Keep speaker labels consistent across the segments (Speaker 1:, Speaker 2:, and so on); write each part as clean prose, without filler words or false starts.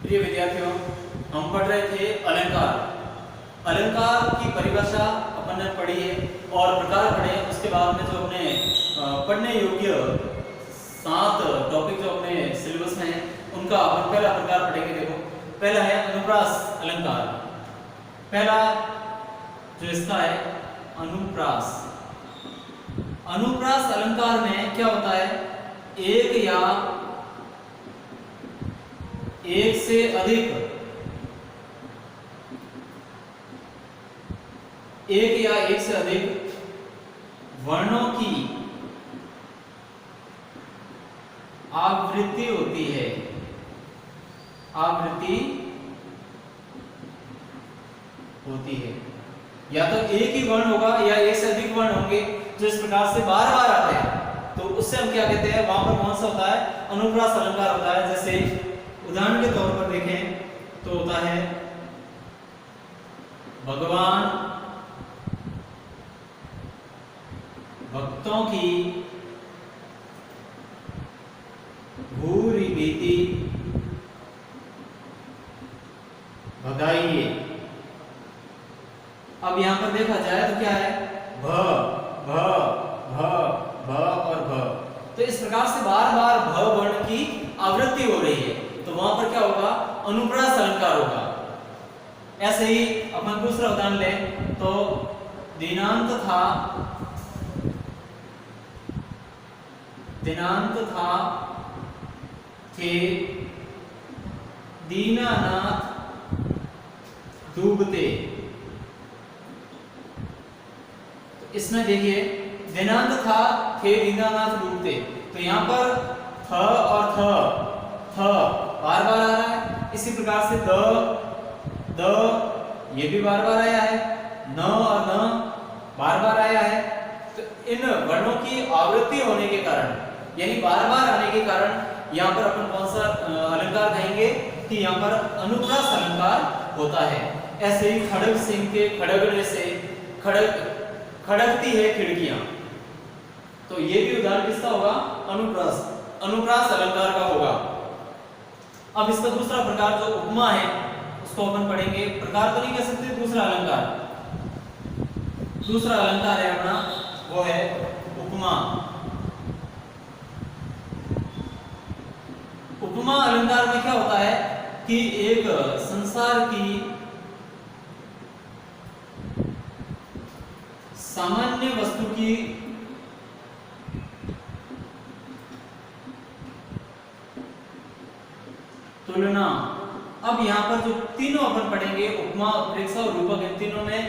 Speaker 1: प्रिय विद्यार्थियों, हम पढ़ रहे थे अलंकार। अलंकार की परिभाषा अपन ने पढ़ी है और प्रकार पढ़े। उसके बाद में जो अपने पढ़ने योग्य 7 टॉपिक जो अपने सिलेबस में है उनका अपन पहला प्रकार पढ़ेंगे। देखो, पहला है अनुप्रास अलंकार। पहला जो इसका है अनुप्रास। अनुप्रास अलंकार में क्या होता है, एक या एक से अधिक वर्णों की आवृत्ति होती है। आवृत्ति होती है, या तो एक ही वर्ण होगा या एक से अधिक वर्ण होंगे जो इस प्रकार से बार बार आते हैं, तो उससे हम क्या कहते हैं, वहां पर कौन सा होता है, अनुप्रास अलंकार होता है। जैसे उदाहरण के तौर पर देखें तो होता है भगवान भक्तों की भूरी बीती भगाइए। अब यहां पर देखा जाए तो क्या है, भ भ भ भ और भ, तो इस प्रकार से बार बार भ वर्ण की आवृत्ति हो रही है, तो वहां पर क्या होगा, अनुप्रास अलंकार होगा। ऐसे ही अपन दूसरा उदाहरण लें तो दिनांत था थे दीनानाथ डूबते। तो इसमें देखिए, दिनांत था थे दीनानाथ डूबते, तो यहां पर थ और थ बार बार आ रहा है। इसी प्रकार से द ये भी बार बार आया है, न और न बार बार आया है। तो इन वर्णों की आवृत्ति होने के कारण, यानी बार बार आने के कारण यहाँ पर अपन कौन सा अलंकार कहेंगे कि यहाँ पर अनुप्रास अलंकार होता है। ऐसे ही खड़ग सिंह के खड़गने से खड़कती है खिड़कियां, तो ये भी उदाहरण किसका होगा, अनुप्रास अलंकार का होगा। अब इसका दूसरा प्रकार जो उपमा है उसको अपन पढ़ेंगे। प्रकार तो नहीं कह सकते, दूसरा अलंकार है अपना, वो है उपमा। उपमा अलंकार में क्या होता है कि एक संसार की सामान्य वस्तु की तुलना, अब यहां पर जो तीनों अपन पढ़ेंगे, उपमा, उत्प्रेक्षा और रूपक, इन तीनों में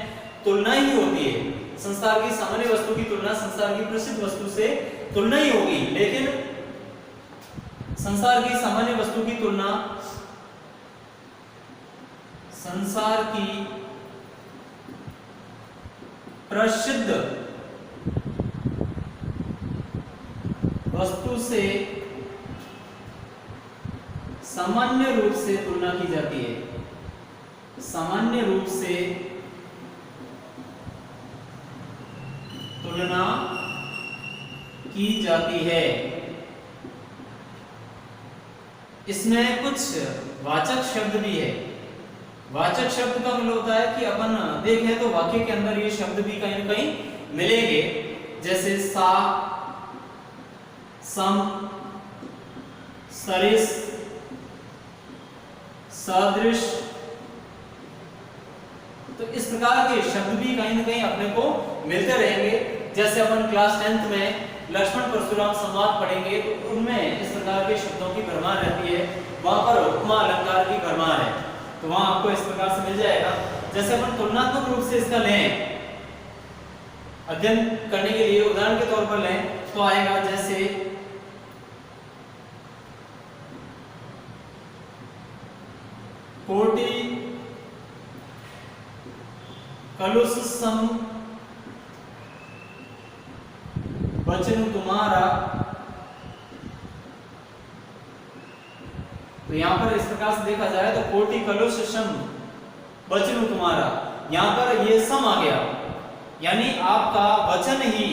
Speaker 1: तुलना ही होती है। संसार की सामान्य वस्तु की तुलना संसार की प्रसिद्ध वस्तु से तुलना ही होगी, लेकिन संसार की सामान्य वस्तु की तुलना संसार की प्रसिद्ध वस्तु से सामान्य रूप से तुलना की जाती है। सामान्य रूप से तुलना की जाती है। इसमें कुछ वाचक शब्द भी है। वाचक शब्द का मतलब होता है कि अपन देखें तो वाक्य के अंदर ये शब्द भी कहीं न कहीं मिलेंगे, जैसे सा, सम, सरिस, सदृश, तो इस प्रकार के शब्द भी कहीं न कहीं अपने को मिलते रहेंगे। जैसे अपन क्लास 10th में लक्ष्मण परशुराम संवाद पढ़ेंगे तो उनमें इस प्रकार के शब्दों की भरमार रहती है, वहां पर उपमा अलंकार की भरमार है, तो वहां आपको इस प्रकार से मिल जाएगा। जैसे अपन तुलनात्मक रूप से इसका लें, अध्ययन करने के लिए उदाहरण के तौर पर लें तो आएगा जैसे कोटि कलुष सम वचन तुम्हारा, तो यहां पर इस प्रकार से देखा जाए तो कोटि कलुष सम वचन तुम्हारा, यहां पर ये सम आ गया, यानी आपका वचन ही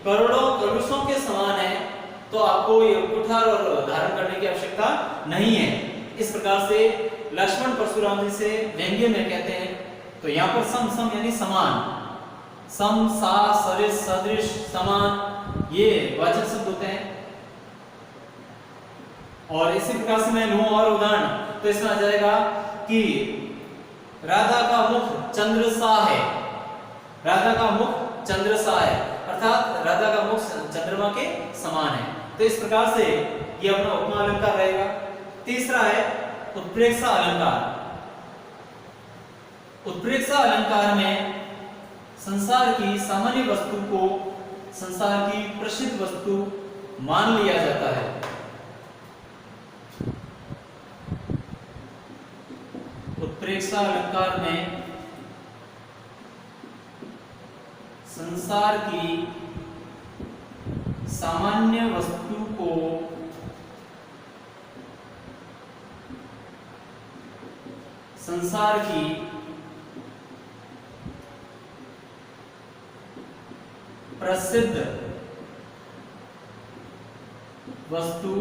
Speaker 1: करोड़ों कलुषों के समान है, तो आपको ये कुठार और धारण करने की आवश्यकता नहीं है। इस प्रकार से लक्ष्मण परशुराम जी से व्यंग्य में कहते हैं। तो यहाँ पर सम सम यानी समान, सम सा सरिस सदृश समान ये वाचक शब्द होते हैं। और इसी प्रकार से मैं लूं और उदाहरण, तो इसमें आ जाएगा कि राधा का मुख चंद्र सा है, राधा का मुख चंद्र सा है, अर्थात राधा का मुख चंद्रमा के समान है। तो इस प्रकार से ये अपना उपमा अलंकार रहेगा। तीसरा है उत्प्रेक्षा अलंकार। उत्प्रेक्षा अलंकार में संसार की सामान्य वस्तु को संसार की प्रसिद्ध वस्तु मान लिया जाता है। उत्प्रेक्षा अलंकार में संसार की सामान्य वस्तु को संसार की प्रसिद्ध वस्तु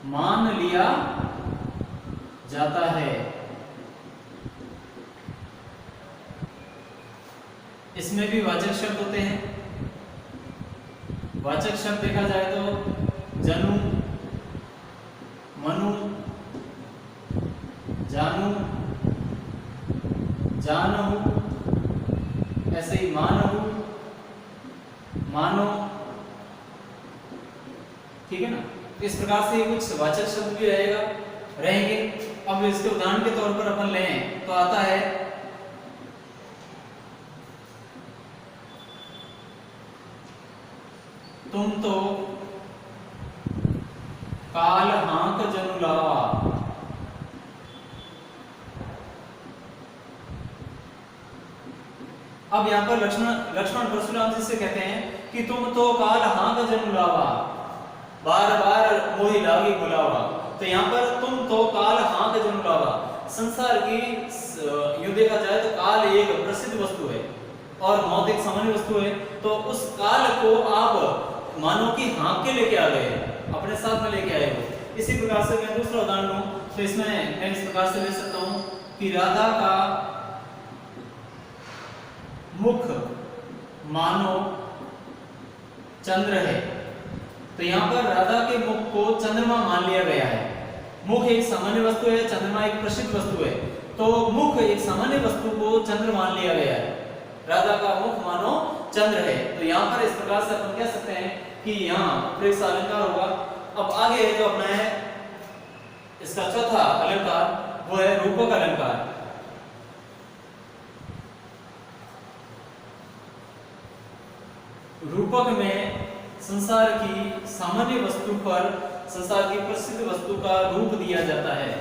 Speaker 1: मान लिया जाता है। इसमें भी वाचक शब्द होते हैं। वाचक शब्द देखा जाए तो जनु, मनु, जानू, जानहु, ऐसे ही मानहु, मानो, ठीक है ना। इस प्रकार से कुछ वाचक शब्द भी रहेंगे। अब इसके उदाहरण के तौर पर अपन लें तो आता है तुम तो काल हांक जनु लावा। अब यहाँ पर लक्ष्मण परशुराम जी से कहते हैं कि तुम तो काल हांक जनु लावा, बार बार मोहि लागी बुलावा। तो यहाँ पर तुम तो काल हांक जनु लावा, संसार की यूं देखा जाए तो काल एक प्रसिद्ध वस्तु है और मौत एक सामान्य वस्तु है। तो उस काल को आप मानो कि हाँक के लेके आ गए, अपने साथ में लेके आए हो। इसी प्रकार से मैं दूसरा उदाहरण लूं तो इसमें मैं इस प्रकार से ले सकता हूं कि राधा का मुख मानो चंद्र है। तो यहाँ पर राधा के मुख को चंद्रमा मान लिया गया है। मुख एक सामान्य वस्तु है, चंद्रमा एक प्रसिद्ध वस्तु है। तो मुख एक सामान्य वस्तु को चंद्र मान लिया गया है। राधा का मुख मानो चंद्र है। तो यहाँ पर इस प्रकार से अपन कह सकते हैं कि यहाँ उत्प्रेक्षा अलंकार होगा। अब आगे जो अपना है इसका चौथा अलंकार वो है रूपक अलंकार। रूपक में संसार की सामान्य वस्तु पर संसार की प्रसिद्ध वस्तु का रूप दिया जाता है।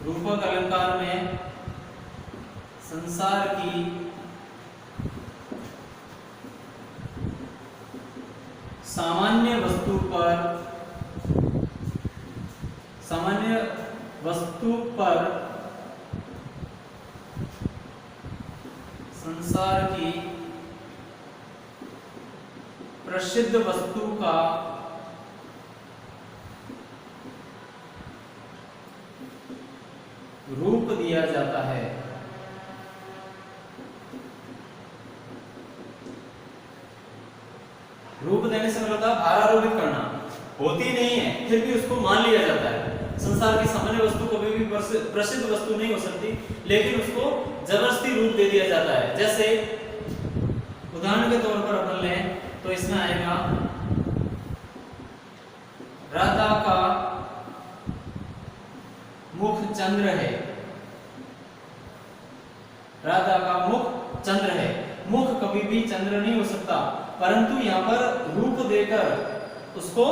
Speaker 1: रूपक अलंकार में संसार की सामान्य वस्तु पर संसार की प्रसिद्ध वस्तु का रूप दिया जाता है। रूप देने से मतलब भारारोपित करना, होती नहीं है फिर भी उसको मान लिया जाता है। संसार की सामान्य वस्तु कभी भी प्रसिद्ध वस्तु नहीं हो सकती, लेकिन उसको जबरदस्ती रूप दे दिया जाता है। जैसे उदाहरण के तौर पर अपन लें तो इसमें आएगा राधा का मुख चंद्र है। राधा का मुख चंद्र है। मुख कभी भी चंद्र नहीं हो सकता, परंतु यहाँ पर रूप देकर उसको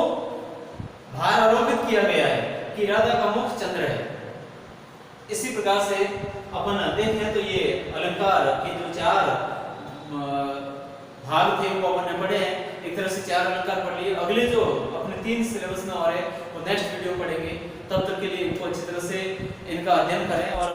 Speaker 1: भार आरोपित किया गया है कि राधा का मुख चंद्र है। इसी प्रकार से अपन देखें तो ये अलंकार के जो चार भाग थे वो अपन ने पढ़े हैं। एक तरह से चार अलंकार पढ़ लिए। अगले जो अपने 3 सिलेबस में और है वो नेक्स्ट वीडियो पढ़ेंगे। तब तक के लिए इनको अच्छी तरह से इनका अध्ययन करें और